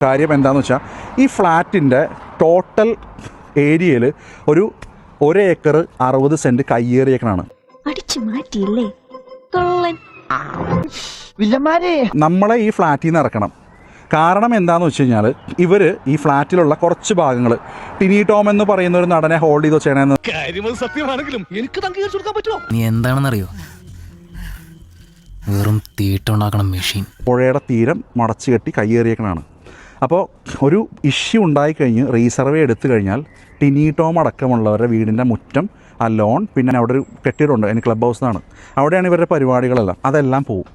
കാര്യം എന്താണെന്ന് വെച്ചാൽ ഈ ഫ്ലാറ്റിൻ്റെ ടോട്ടൽ ഏരിയയിൽ ഒരു 1 ഏക്കർ 60 സെൻറ്റ് കയ്യേറിയേക്കണാണ്. നമ്മളെ ഈ ഫ്ലാറ്റിൽ നിന്ന് ഇറക്കണം. കാരണം എന്താണെന്ന് വെച്ച് കഴിഞ്ഞാൽ ഇവർ ഈ ഫ്ലാറ്റിലുള്ള കുറച്ച് ഭാഗങ്ങൾ ടിനി ടോം എന്ന് പറയുന്ന ഒരു നടനെ ഹോൾഡ് ചെയ്തോ ചെയ്യണമെന്ന്. സത്യമാണെങ്കിലും എനിക്ക് അംഗീകരിച്ചു കൊടുക്കാൻ പറ്റുമോ? നീ എന്താണെന്നറിയോ? വെറും തീട്ടുണ്ടാക്കണം മെഷീൻ. പുഴയുടെ തീരം മടച്ചു കെട്ടി കയ്യേറിയേക്കണാണ്. അപ്പോൾ ഒരു ഇഷ്യൂ ഉണ്ടായിക്കഴിഞ്ഞ് റീസർവേ എടുത്തു കഴിഞ്ഞാൽ ടിനി ടോം അടക്കമുള്ളവരുടെ വീടിൻ്റെ മുറ്റം, ആ ലോൺ, പിന്നെ അവിടെ ഒരു കെട്ടിടമുണ്ട്, അതിന് ക്ലബ് ഹൗസ് എന്നാണ്, അവിടെയാണ് ഇവരുടെ പരിപാടികളെല്ലാം. അതെല്ലാം പോവും.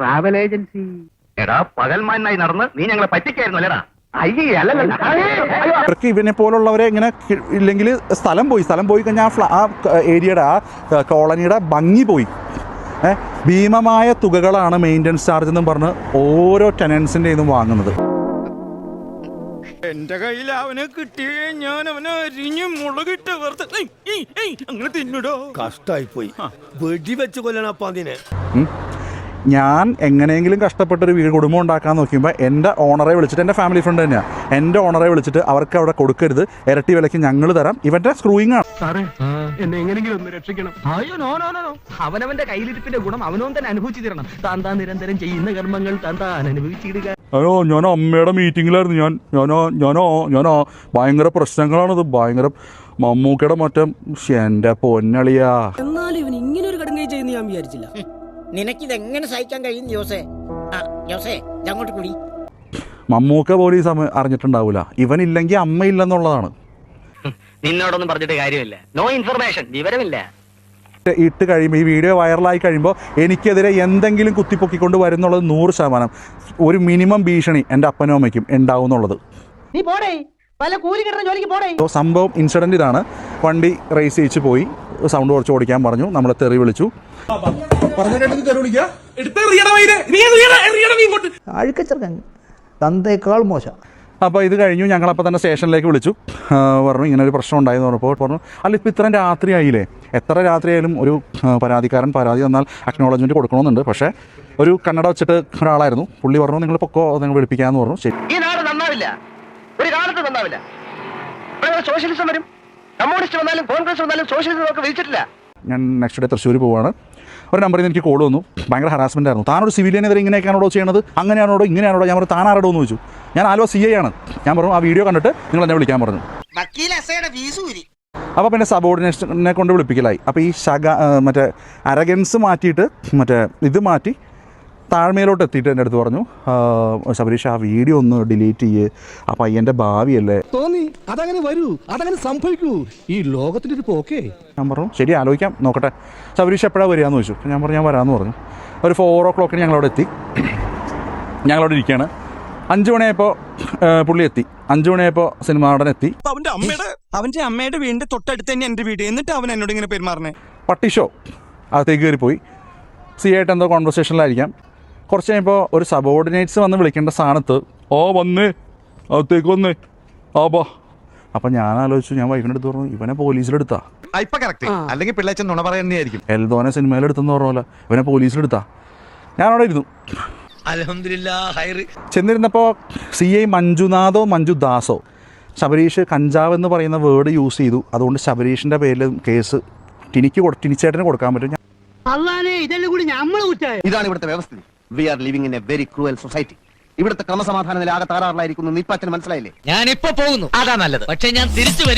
ട്രാവൽ ഏജൻസി പകൽമാനായി നടന്ന് നീ ഞങ്ങളെ പറ്റിക്കായിരുന്നല്ലേടാ. ഇവർക്ക് ഇവനെ പോലുള്ളവരെ ഇങ്ങനെ ഇല്ലെങ്കിൽ സ്ഥലം പോയി കഴിഞ്ഞാൽ ആ ഏരിയയുടെ ആ കോളനിയുടെ ഭംഗി പോയി. ഭീമമായ തുകകളാണ് മെയിൻ്റനൻസ് ചാർജ് എന്നും പറഞ്ഞ് ഓരോ ടെനൻസിൻ്റെ ഇതും വാങ്ങുന്നത്. എന്റെ കയ്യിൽ അവനെ കിട്ടിയേ ഞാൻ അവനെ അരിഞ്ഞ് മുളകിട്ട് അങ്ങനെ തിന്നിടോ. കഷ്ടായി പോയി. വെടി വെച്ച് കൊല്ലണം അതിനെ. ഞാൻ എങ്ങനെയെങ്കിലും കഷ്ടപ്പെട്ടൊരു കുടുംബം ഉണ്ടാക്കാൻ നോക്കിയപ്പോൾ എൻ്റെ ഓണറെ വിളിച്ചിട്ട്, എൻ്റെ ഫാമിലി ഫ്രണ്ട് തന്നെയാണ്, എൻ്റെ ഓണറെ വിളിച്ചിട്ട് അവർക്ക് അവിടെ കൊടുക്കരുത്, ഇരട്ടി വിലയ്ക്ക് ഞങ്ങൾ തരാം, ഇവൻ്റെ സ്ക്രൂയിങ് ആണ്. എന്നെ എങ്ങനെയെങ്കിലും ഒന്ന് രക്ഷിക്കണം. അയ്യോ നോ നോ നോ, അവനവന്റെ കയ്യിലിരിപ്പിന്റെ ഗുണം അവനവൻ തന്നെ അനുഭവിച്ചു തരണം. താൻ നിരന്തരം ചെയ്യുന്ന കർമ്മങ്ങൾ താൻ അനുഭവിച്ചിടുക. അയ്യോ, ഞാൻ അമ്മയുടെ മീറ്റിങ്ങിലായിരുന്നു. ഞാനോ ഭയങ്കര പ്രശ്നങ്ങളാണിത്, ഭയങ്കര മമ്മൂക്കയുടെ മറ്റം. എൻ്റെ പൊന്നളിയാ. എന്നാലും ഇവൻ ഇങ്ങനെ ഒരു കടുങ്കൈ ചെയ്യുന്ന ഞാൻ വിചാരിച്ചില്ല. നിനക്കിതെങ്ങനെ സഹിക്കാൻ കഴിയും ജോസേ? ജോസേ അങ്ങോട്ട് കൂടി. മമ്മൂക്ക പോലീസ് അറിഞ്ഞിട്ടുണ്ടാവൂല, ഇവനില്ലെങ്കിൽ അമ്മയില്ലെന്നുള്ളതാണ്. നിന്നോടൊന്നും പറഞ്ഞിട്ട് കാര്യമില്ല. നോ ഇൻഫർമേഷൻ, വിവരമില്ല. ഇട്ട് കഴിയുമ്പോൾ, ഈ വീഡിയോ വൈറലായി കഴിയുമ്പോൾ എനിക്കെതിരെ എന്തെങ്കിലും കുത്തിപ്പൊക്കിക്കൊണ്ട് വരുന്നുള്ളത് 100%. ഒരു മിനിമം ഭീഷണി എൻ്റെ അപ്പനും അമ്മയ്ക്കും ഉണ്ടാവുന്നുള്ളത്. സംഭവം ഇൻസിഡന്റ് ഇതാണ്. വണ്ടി റേസ് ചെയ്യിച്ച് പോയി, സൗണ്ട് കുറച്ച് ഓടിക്കാൻ പറഞ്ഞു, നമ്മളെ തെറി വിളിച്ചു. തന്തേക്കാൾ മോശം. അപ്പോൾ ഇത് കഴിഞ്ഞു, ഞങ്ങളപ്പോൾ തന്നെ സ്റ്റേഷനിലേക്ക് വിളിച്ചു. പറഞ്ഞു ഇങ്ങനെ ഒരു പ്രശ്നം ഉണ്ടായെന്ന് പറഞ്ഞപ്പോൾ പറഞ്ഞു, അല്ല ഇപ്പോൾ ഇത്രയും രാത്രി ആയില്ലേ, എത്ര രാത്രിയായാലും ഒരു പരാതിക്കാരൻ പരാതി തന്നാൽ അക്നോളജ്മെൻറ്റ് കൊടുക്കണമെന്നുണ്ട്. പക്ഷേ ഒരു കന്നഡ വെച്ചിട്ട് ഒരാളായിരുന്നു, പുള്ളി പറഞ്ഞു നിങ്ങൾ പൊക്കോ, നിങ്ങൾ വിളിപ്പിക്കാമെന്ന് പറഞ്ഞു. ശരി, ഈ നാട് നന്നാവില്ല, ഒരു കാലത്ത് നന്നാവില്ല. സോഷ്യലിസം വരും, കമ്മ്യൂണിസ്റ്റ് വന്നാലും കോൺഗ്രസ് വന്നാലും സോഷ്യലിസം ഒക്കെ വിളിച്ചിട്ടില്ല. ഞാൻ നെക്സ്റ്റ് ഡേ തൃശ്ശൂർ പോവാണ്. ഒരു നമ്പറിൽ നിന്ന് എനിക്ക് കോൾ വന്നു. ഭയങ്കര ഹറാസ്മെൻ്റ് ആയിരുന്നു. താനൊരു സിവിലിയനെതിരെ ഇങ്ങനെയൊക്കെയാണോ ചെയ്യണത്, അങ്ങനെയാണോ ഇങ്ങനെയാണോ? ഞാൻ പറഞ്ഞു താൻ ആരോടോ എന്ന് ചോദിച്ചു. ഞാൻ ആലുവ CI ആണ്. ഞാൻ പറഞ്ഞു ആ വീഡിയോ കണ്ടിട്ട് നിങ്ങൾ എന്നെ വിളിക്കാൻ പറഞ്ഞു. അപ്പോൾ പിന്നെ സബോർഡിനേഷനെ കൊണ്ട് വിളിപ്പിക്കലായി. അപ്പോൾ ഈ മറ്റേ അരഗൻസ് മാറ്റിയിട്ട് ഇത് മാറ്റി താഴ്മയിലോട്ട് എത്തിയിട്ട് എൻ്റെ അടുത്ത് പറഞ്ഞു, ശബരീഷ് ആ വീഡിയോ ഒന്ന് ഡിലീറ്റ് ചെയ്യേ, ആ പയ്യൻ്റെ ഭാവിയല്ലേ. തോന്നി അതങ്ങനെ വരൂ, അതങ്ങനെ സംഭവിക്കൂ, ഈ ലോകത്തിൻ്റെ ഒരു പോക്കേ. ഞാൻ പറഞ്ഞു ശരി, ആലോചിക്കാം, നോക്കട്ടെ. ശബരീഷ് എപ്പോഴാണ് വരികയെന്ന് ചോദിച്ചു. ഞാൻ പറഞ്ഞു ഞാൻ വരാമെന്ന് പറഞ്ഞു. ഒരു 4 o'clock ഞങ്ങളവിടെ എത്തി. ഞങ്ങളവിടെ ഇരിക്കുകയാണ്. 5 മണിയായപ്പോൾ പുള്ളി എത്തി. 5 മണിയായപ്പോൾ സിനിമ നടൻ എത്തി. അവന്റെ അമ്മയുടെ വീടിന്റെ തൊട്ടടുത്ത് തന്നെ എന്റെ വീട്. എന്നിട്ട് അവൻ എന്നോട് ഇങ്ങനെ പെരുമാറണേ. പട്ടി ഷോ അകത്തേക്ക് കയറിപ്പോയി. CI എന്തോ കോൺവെർസേഷനിലായിരിക്കാം. കുറച്ച് കഴിയുമ്പോൾ ഒരു സബോർഡിനേറ്റ്സ് വന്ന് വിളിക്കേണ്ട സ്ഥാനത്ത് വന്നേ അകത്തേക്ക് വന്നേ ബാ. അപ്പം ഞാൻ ആലോചിച്ചു, ഞാൻ വൈഫിൻ്റെ അടുത്ത് പറഞ്ഞു ഇവനെ പോലീസിലെടുത്താ. അല്ലെങ്കിൽ പിള്ളേച്ചൻ നുണ പറയുന്നതായിരിക്കും. എൽദോനെ സിനിമയിലെടുത്തെന്ന് പറഞ്ഞ പോലെ ഇവനെ പോലീസിലെടുത്താ. ഞാനവിടെ ഇരുന്നു. ചെന്നിരുന്നപ്പോൾ CI മഞ്ജുദാസോ ശബരീഷ് കഞ്ചാവ് എന്ന് പറയുന്ന വേർഡ് യൂസ് ചെയ്തു. അതുകൊണ്ട് ശബരീഷിൻ്റെ പേരിൽ കേസ് ടിനിച്ചേട്ടന് കൊടുക്കാൻ പറ്റും. ഇതാണ് ഇവിടുത്തെ വ്യവസ്ഥ. We are living in a very cruel society. ഇവിടുത്തെ ക്രമസമാധാന നില ആകെ തകരാറിലായിരിക്കുന്നു. നിപ്പച്ചന് മനസ്സിലായില്ലേ? ഞാനിപ്പോ പോകുന്നു, അതാ നല്ലത്. പക്ഷെ ഞാൻ തിരിച്ചു വരും.